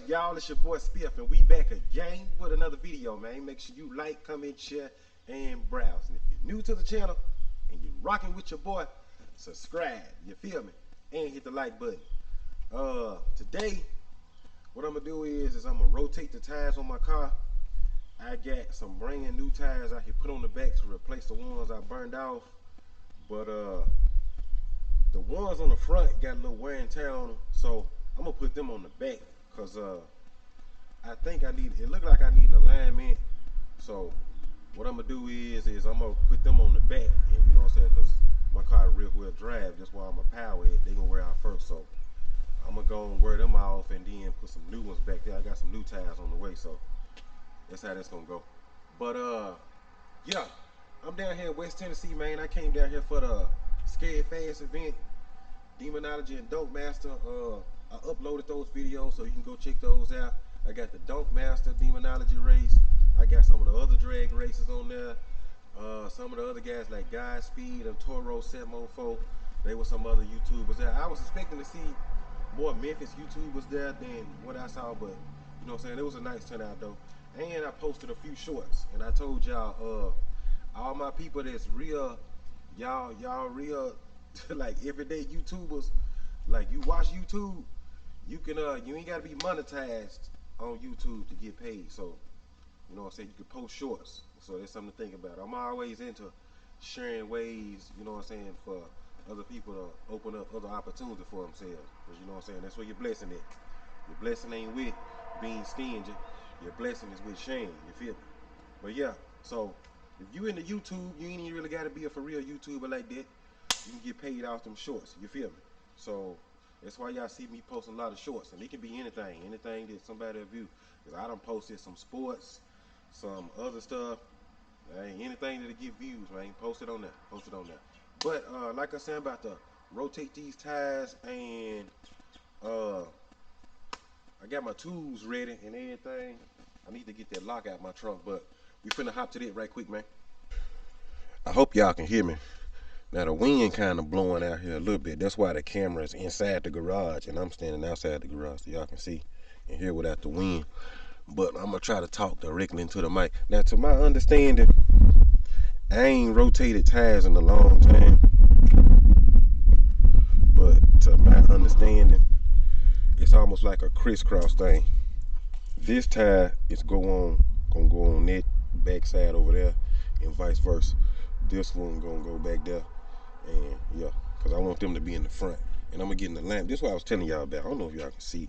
up, y'all? It's your boy Spiff, and we back again with another video, man. Make sure you like, comment, share, and browse. And if you're new to the channel and you're rocking with your boy, subscribe. You feel me? And hit the like button. Today, what I'm gonna do is I'm gonna rotate the tires on my car. I got some brand new tires I can put on the back to replace the ones I burned off. But the ones on the front got a little wear and tear on them, so I'm gonna put them on the back because I think it look like I need an alignment. So what I'm gonna do is I'm gonna put them on the back, and you know what I'm saying, because my car is rear wheel drive. That's why I'm gonna power it. They gonna wear out first, so I'm gonna go and wear them off and then put some new ones back there. I got some new tires on the way, so that's how that's gonna go. But yeah, I'm down here in West Tennessee, man. I came down here for the Scared Fast event, Demonology and DONKMASTER. I uploaded those videos, so you can go check those out. I got the DONKMASTER Demonology race. I got some of the other drag races on there. Some of the other guys like Godspeed and Toro 704. They were some other YouTubers there. I was expecting to see more Memphis YouTubers there than what I saw, but you know what I'm saying, it was a nice turnout though. And I posted a few shorts, and I told y'all, all my people that's real, y'all real like everyday YouTubers, like you watch YouTube, you can you ain't gotta be monetized on YouTube to get paid. So you know what I'm saying, you can post shorts. So that's something to think about. I'm always into sharing ways, you know what I'm saying, for other people to open up other opportunities for themselves. Because you know what I'm saying, that's where your blessing is. Your blessing ain't with being stingy. Your blessing is with sharing. You feel me? But yeah, so if you into YouTube, you ain't even really got to be a for real YouTuber like that. You can get paid off them shorts. You feel me? So that's why y'all see me posting a lot of shorts, and it can be anything that somebody will view. Cause I done posted some sports, some other stuff, anything that'll get views, man. Post it on there. Post it on there. But like I said, I'm about to rotate these tires, and I got my tools ready and everything. I need to get that lock out my trunk, but we finna hop to that right quick, man. I hope y'all can hear me. Now the wind kind of blowing out here a little bit. That's why the camera is inside the garage and I'm standing outside the garage, so y'all can see and hear without the wind. But I'm gonna try to talk directly into the mic. Now, to my understanding, I ain't rotated tires in a long time, but to my understanding, it's almost like a crisscross thing. This tire is gonna go on that back side over there, and vice versa. This one gonna go back there, and yeah, because I want them to be in the front, and I'm gonna get in the lamp. This is what I was telling y'all about. I don't know if y'all can see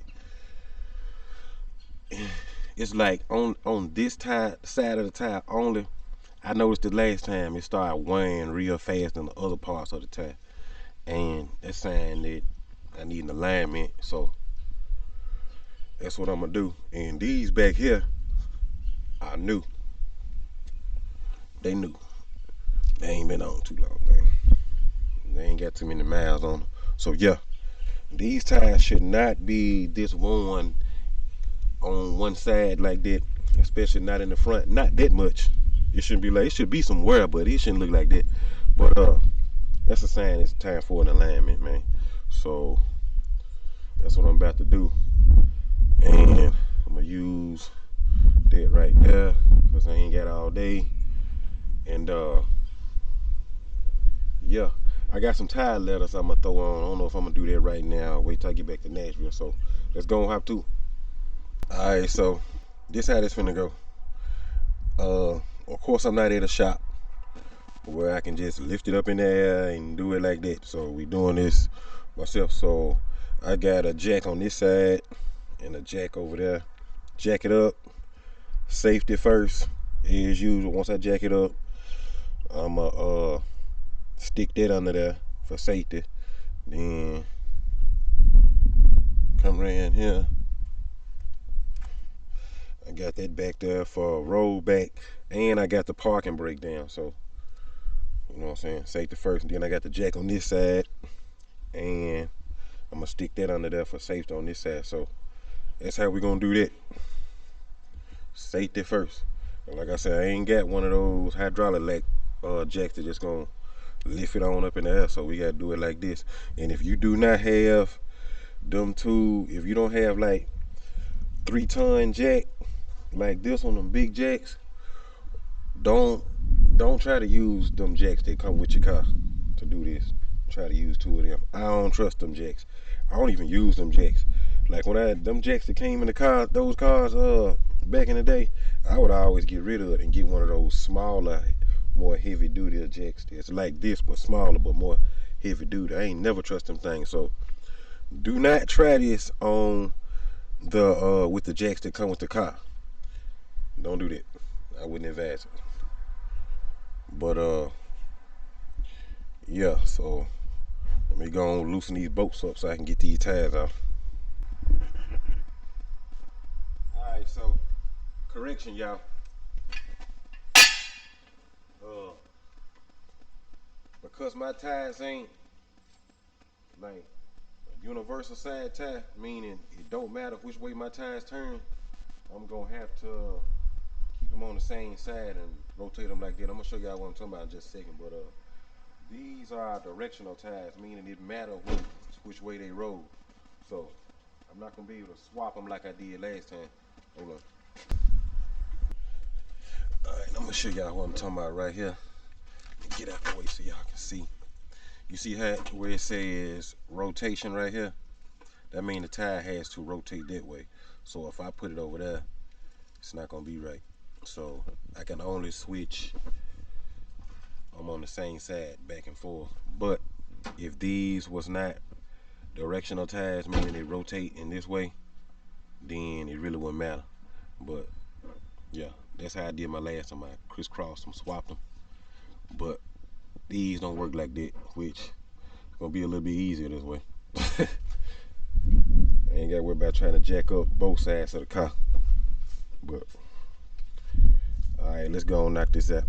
it. It's like on this tire side of the tire only. I noticed the last time it started wearing real fast in the other parts of the tire, and that's saying that I need an alignment. So that's what I'm gonna do. And these back here, I knew. They knew. They ain't been on too long, man. They ain't got too many miles on them. So yeah, these tires should not be this worn on one side like that, especially not in the front. Not that much. It shouldn't be like, it should be some wear, but it shouldn't look like that. But that's a sign it's time for an alignment, man. So that's what I'm about to do. And I'm gonna use that right there because I ain't got all day. And yeah, I got some tire letters I'm gonna throw on. I don't know if I'm gonna do that right now. Wait till I get back to Nashville. So let's go and hop to. Alright, so this how this finna go. Of course I'm not at a shop where I can just lift it up in the air and do it like that. So we doing this myself. So I got a jack on this side and a jack over there. Jack it up. Safety first, as usual. Once I jack it up, I'ma stick that under there for safety. Then come around here. I got that back there for a roll back, and I got the parking brake down. So you know what I'm saying, safety first. And then I got the jack on this side, and I'm gonna stick that under there for safety on this side. So that's how we're gonna do that. Safety first. And like I said, I ain't got one of those hydraulic jacks that just gonna lift it on up in the air. So we gotta do it like this. And if you do not have them two, if you don't have like 3-ton jack like this on them big jacks, don't try to use them jacks that come with your car to do this. Try to use 2 of them. I don't trust them jacks. I don't even use them jacks. Like when I had them jacks that came in the car, those cars back in the day, I would always get rid of it and get one of those smaller, more heavy duty jacks that's like this but smaller but more heavy duty. I ain't never trust them things. So do not try this on the with the jacks that come with the car. Don't do that. I wouldn't advise it. But yeah, so let me go and loosen these bolts up so I can get these tires out. Alright, so correction, y'all. Because my tires ain't like a universal side tire, meaning it don't matter which way my tires turn, I'm gonna have to keep them on the same side and rotate them like that. I'm gonna show y'all what I'm talking about in just a second. But these are directional tires, meaning it matter which way they roll. So I'm not gonna be able to swap them like I did last time. Hold on. Alright, I'm gonna show y'all what I'm talking about right here. Get out the way so y'all can see. You see how where it says rotation right here? That means the tire has to rotate that way. So if I put it over there, it's not gonna be right. So I can only switch. I'm on the same side back and forth. But if these was not directional tires, meaning they rotate in this way, then it really wouldn't matter. But yeah, that's how I did my last time. I crisscrossed them, swapped them. But these don't work like that, which is gonna be a little bit easier this way. I ain't gotta worry about trying to jack up both sides of the car. But alright, let's go and knock this out.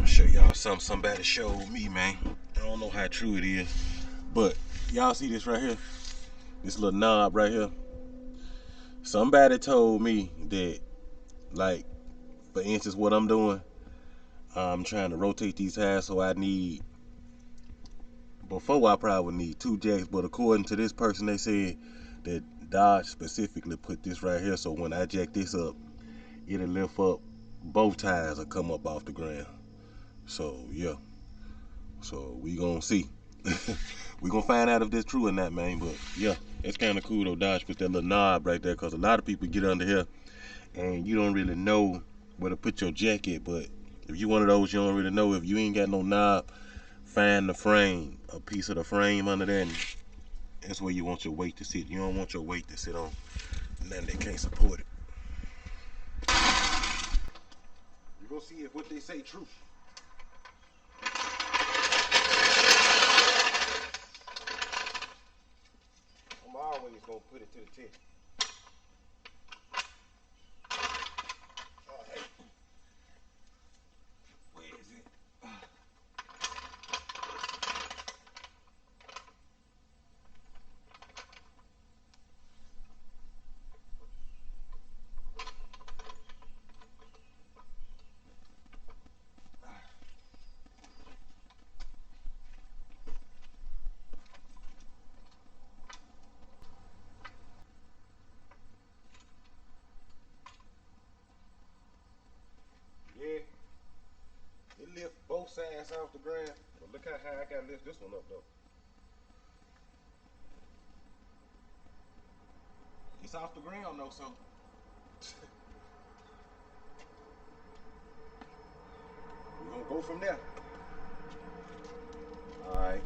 I'll show y'all something somebody showed me, man. I don't know how true it is, but y'all see this right here? This little knob right here? Somebody told me that, like, for instance, what I'm doing, I'm trying to rotate these tires, so I need, before I probably would need 2 jacks, but according to this person, they said that Dodge specifically put this right here, so when I jack this up, it'll lift up, both tires will come up off the ground. So yeah, so we gonna see. We gonna find out if that's true or not, man. But yeah, it's kind of cool though. Dodge put that little knob right there, because a lot of people get under here and you don't really know where to put your jack at. But if you one of those, you don't really know, if you ain't got no knob, find the frame, a piece of the frame under there, and that's where you want your weight to sit. You don't want your weight to sit on nothing that can't support it. You're gonna see if what they say true. I'm always gonna put it to the test. Alright. Where is it? Yeah, it lift both sides off the ground, but look how high I gotta lift this one up though. It's off the ground though, so we're gonna go from there. Alright.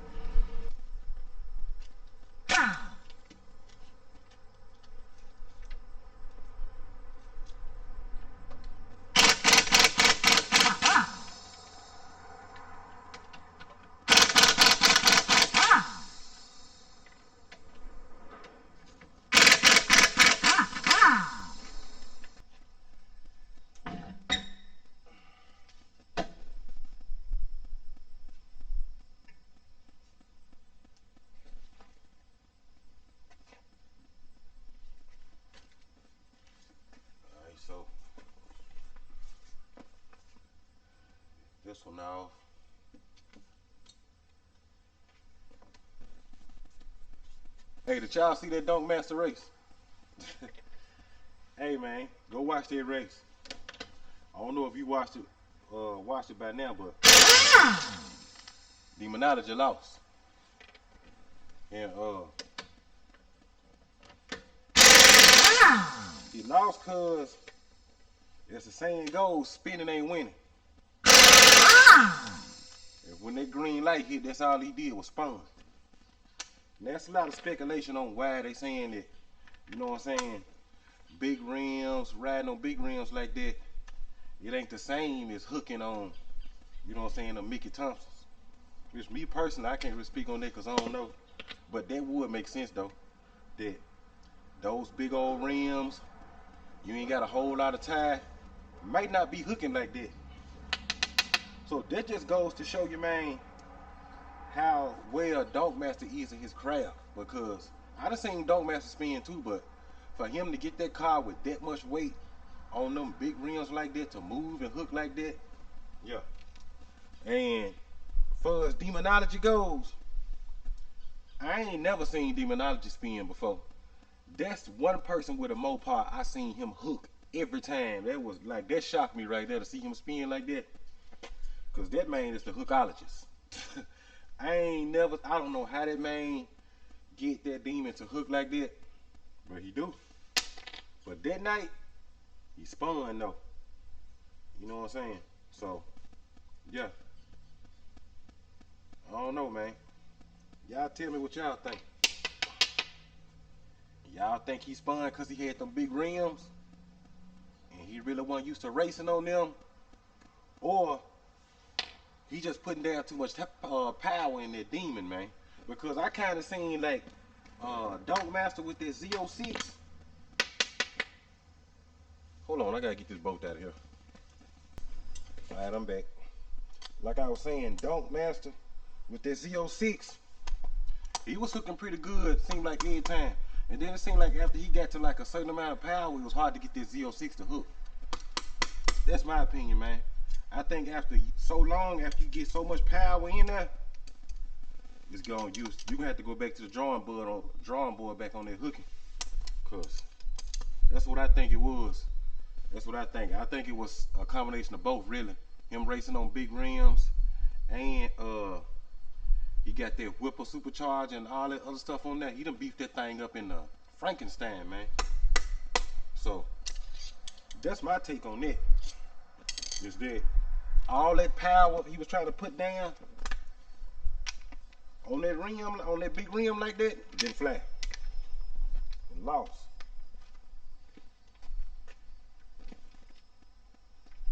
Alright, so this one off. Hey, did y'all see that DONKMASTER race? Hey man, go watch that race. I don't know if you watched it by now, but Demonology lost. And he lost cause as the saying goes, spinning ain't winning. And when that green light hit, that's all he did was spun. And that's a lot of speculation on why they saying that, you know what I'm saying, big rims, riding on big rims like that, it ain't the same as hooking on, you know what I'm saying, the Mickey Thompsons. Which me personally, I can't really speak on that because I don't know. But that would make sense though, that those big old rims, you ain't got a whole lot of tire, might not be hooking like that. So that just goes to show you, man, how well DONKMASTER is in his craft. Because I done seen DONKMASTER spin too, but for him to get that car with that much weight on them big rims like that, to move and hook like that, yeah. And far as Demonology goes, I ain't never seen Demonology spin before. That's one person with a Mopar I seen him hook every time. That was like, that shocked me right there to see him spin like that. Cause that man is the hookologist. I don't know how that man get that demon to hook like that, but he do. But that night, he spun though. You know what I'm saying? So, yeah. I don't know, man. Y'all tell me what y'all think. Y'all think he spun because he had them big rims and he really wasn't used to racing on them? Or he just putting down too much power in that demon, man? Because I kind of seen like DONKMASTER with that Z06. Hold on, I gotta get this bolt out of here. Alright, I'm back. Like I was saying, DONKMASTER with that Z06, he was hooking pretty good, seemed like every time. And then it seemed like after he got to like a certain amount of power, it was hard to get this Z06 to hook. That's my opinion, man. I think after so long, after you get so much power in there, it's gonna use. You gonna have to go back to the drawing board back on that hooking, cause that's what I think it was. That's what I think. I think it was a combination of both, really. Him racing on big rims, and he got that Whipper supercharger and all that other stuff on there. He done beefed that thing up in the Frankenstein, man. So that's my take on that. Is that all that power he was trying to put down on that rim, on that big rim like that, didn't fly. And lost.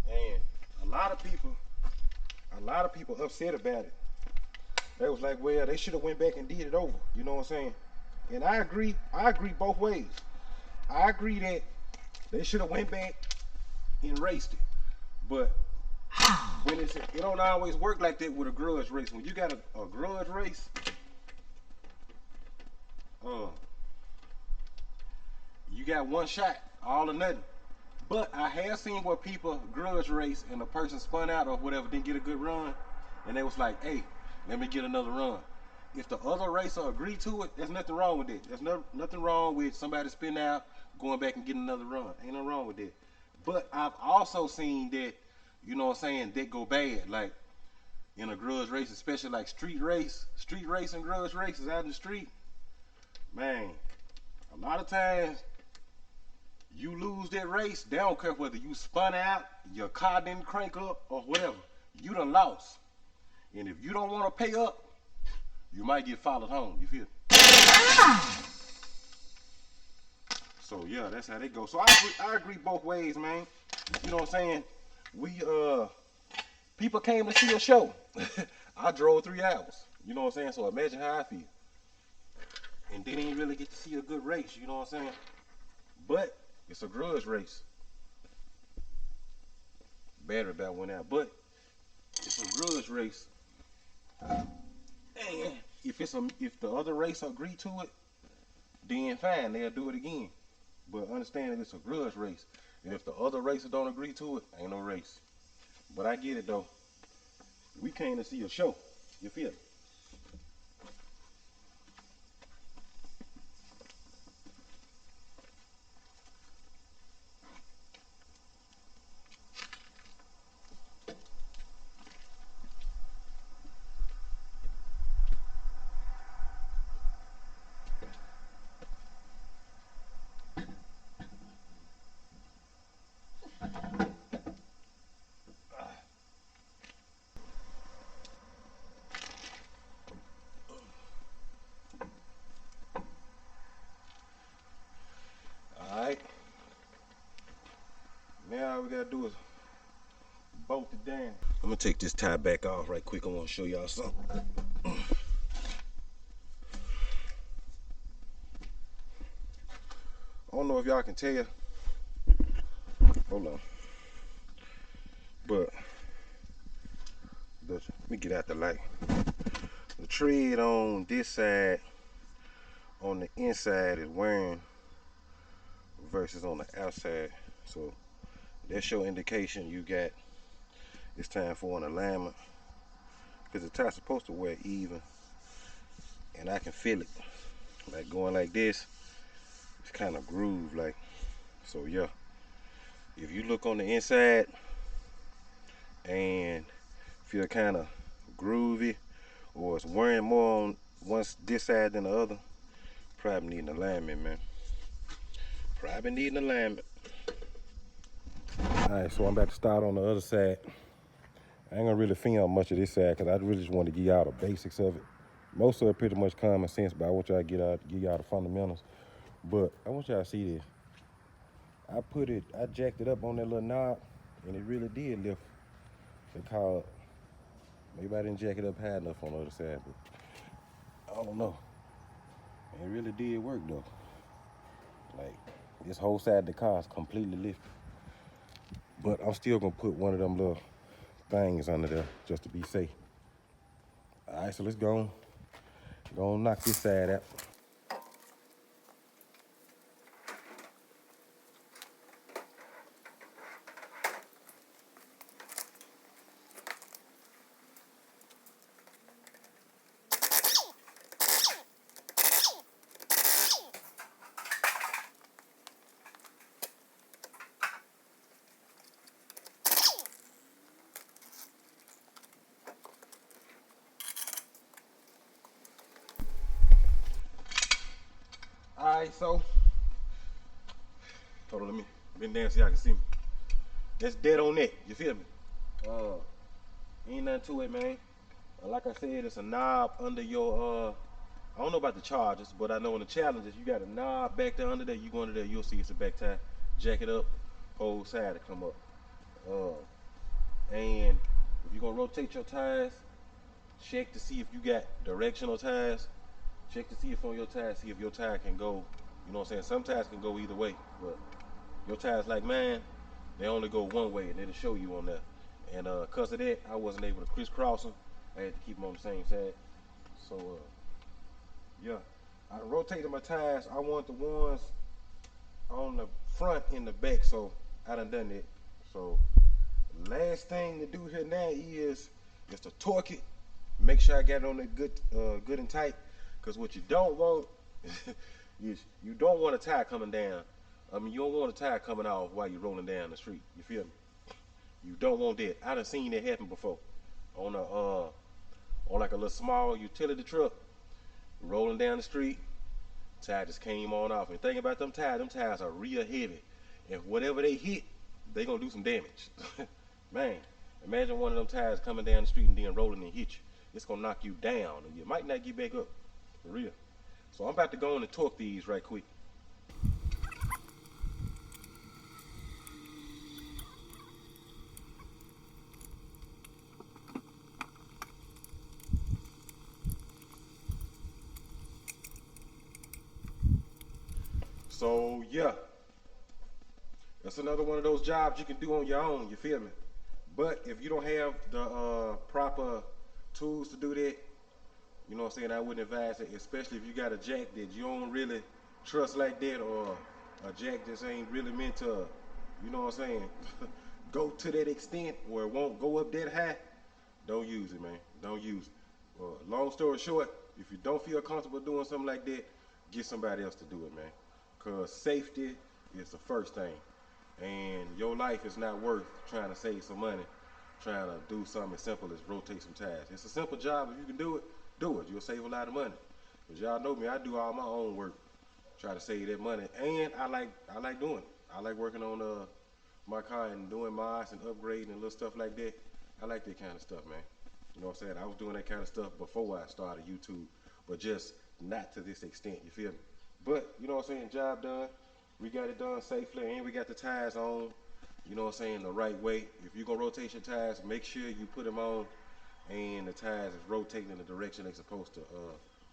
And a lot of people upset about it. They was like, well, they should have went back and did it over. You know what I'm saying? And I agree both ways. I agree that they should have went back and raced it. But when it don't always work like that with a grudge race. When you got a grudge race, you got one shot, all or nothing. But I have seen where people grudge race and a person spun out or whatever, didn't get a good run, and they was like, hey, let me get another run. If the other racer agree to it, there's nothing wrong with it. There's nothing wrong with somebody spin out, going back and getting another run. Ain't nothing wrong with that. But I've also seen that, you know what I'm saying, that go bad. Like in a grudge race, especially like street racing grudge races out in the street, man, a lot of times you lose that race, they don't care whether you spun out, your car didn't crank up, or whatever. You done lost. And if you don't want to pay up, you might get followed home. You feel me? So yeah, that's how they go. So I agree both ways, man. You know what I'm saying? People came to see a show. I drove 3 hours. You know what I'm saying? So imagine how I feel. And they didn't really get to see a good race, you know what I'm saying? But it's a grudge race. Battery about went out, but it's a grudge race. And if the other race agree to it, then fine, they'll do it again. But understand that it's a grudge race. And if the other racers don't agree to it, ain't no race. But I get it though. We came to see a show. You feel me? do is bolt it down. I'm gonna take this tie back off right quick. I want to show y'all something. I don't know if y'all can tell. Hold on. But let me get out the light. The tread on this side, on the inside, is wearing versus on the outside. So that's your indication you got it's time for an alignment, because the tie's supposed to wear even, and I can feel it like going like this. It's kind of groove like. So yeah, if you look on the inside and feel kind of groovy, or it's wearing more on one this side than the other, probably need an alignment, man. Probably need an alignment. Alright, so I'm about to start on the other side. I ain't gonna really film much of this side because I really just want to give y'all the basics of it. Most of it pretty much common sense, but I want y'all to give y'all the fundamentals. But I want y'all to see this. I jacked it up on that little knob, and it really did lift the car up. Maybe I didn't jack it up high enough on the other side, but I don't know. It really did work though. Like, this whole side of the car is completely lifted. But I'm still gonna put one of them little things under there just to be safe. Alright, so let's go on knock this side out. Alright, so hold on, let me bend down so y'all can see me. That's dead on that, you feel me? Ain't nothing to it, man. Like I said, it's a knob under your I don't know about the charges, but I know in the challenges you got a knob back there under there. You go under there, you'll see it's a back tie. Jack it up, whole side to come up. And if you're gonna rotate your tires, check to see if you got directional tires. Check to see if on your tires, see if your tire can go, you know what I'm saying? Some tires can go either way, but your tires like mine, they only go one way, and it'll show you on there. And cause of that, I wasn't able to crisscross them. I had to keep them on the same side. So yeah, I rotated my tires. I want the ones on the front and the back, so I done that. So last thing to do here now is to torque it. Make sure I got it on there good and tight. Because what you don't want is you don't want a tire coming down. I mean, you don't want a tire coming off while you're rolling down the street. You feel me? You don't want that. I done seen that happen before. On like a little small utility truck, rolling down the street, tire just came on off. And think about them tires are real heavy. And whatever they hit, they gonna do some damage. Man, imagine one of them tires coming down the street and then rolling and hit you. It's gonna knock you down and you might not get back up. For real. So I'm about to go in and torque these right quick. So yeah, that's another one of those jobs you can do on your own, you feel me? But if you don't have the proper tools to do that, you know what I'm saying, I wouldn't advise it, especially if you got a jack that you don't really trust like that, or a jack just ain't really meant to, you know what I'm saying, go to that extent where it won't go up that high. Don't use it, man. Don't use it. Long story short, if you don't feel comfortable doing something like that, get somebody else to do it, man. Because safety is the first thing. And your life is not worth trying to save some money, trying to do something as simple as rotate some tires. It's a simple job. If you can do it, do it. You'll save a lot of money. Because y'all know me, I do all my own work, try to save that money. And I like doing it. I like working on my car and doing mods and upgrading and little stuff like that. I like that kind of stuff, man. You know what I'm saying? I was doing that kind of stuff before I started YouTube, but just not to this extent, you feel me? But, you know what I'm saying, job done. We got it done safely, and we got the tires on. you know what I'm saying, the right way. If you're gonna rotate your tires, make sure you put them on and the tires is rotating in the direction they're supposed to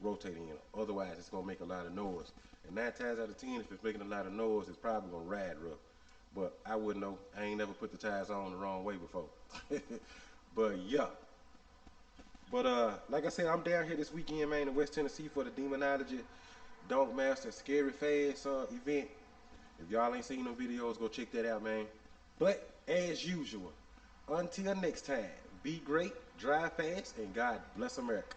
rotate in. Otherwise, it's gonna make a lot of noise. And 9 times out of 10, if it's making a lot of noise, it's probably gonna ride rough. But I wouldn't know. I ain't never put the tires on the wrong way before. But yeah. But like I said, I'm down here this weekend, man, in West Tennessee for the Demonology DONKMASTER Scary Fast event. If y'all ain't seen them videos, go check that out, man. But as usual, until next time, be great, drive fast, and God bless America.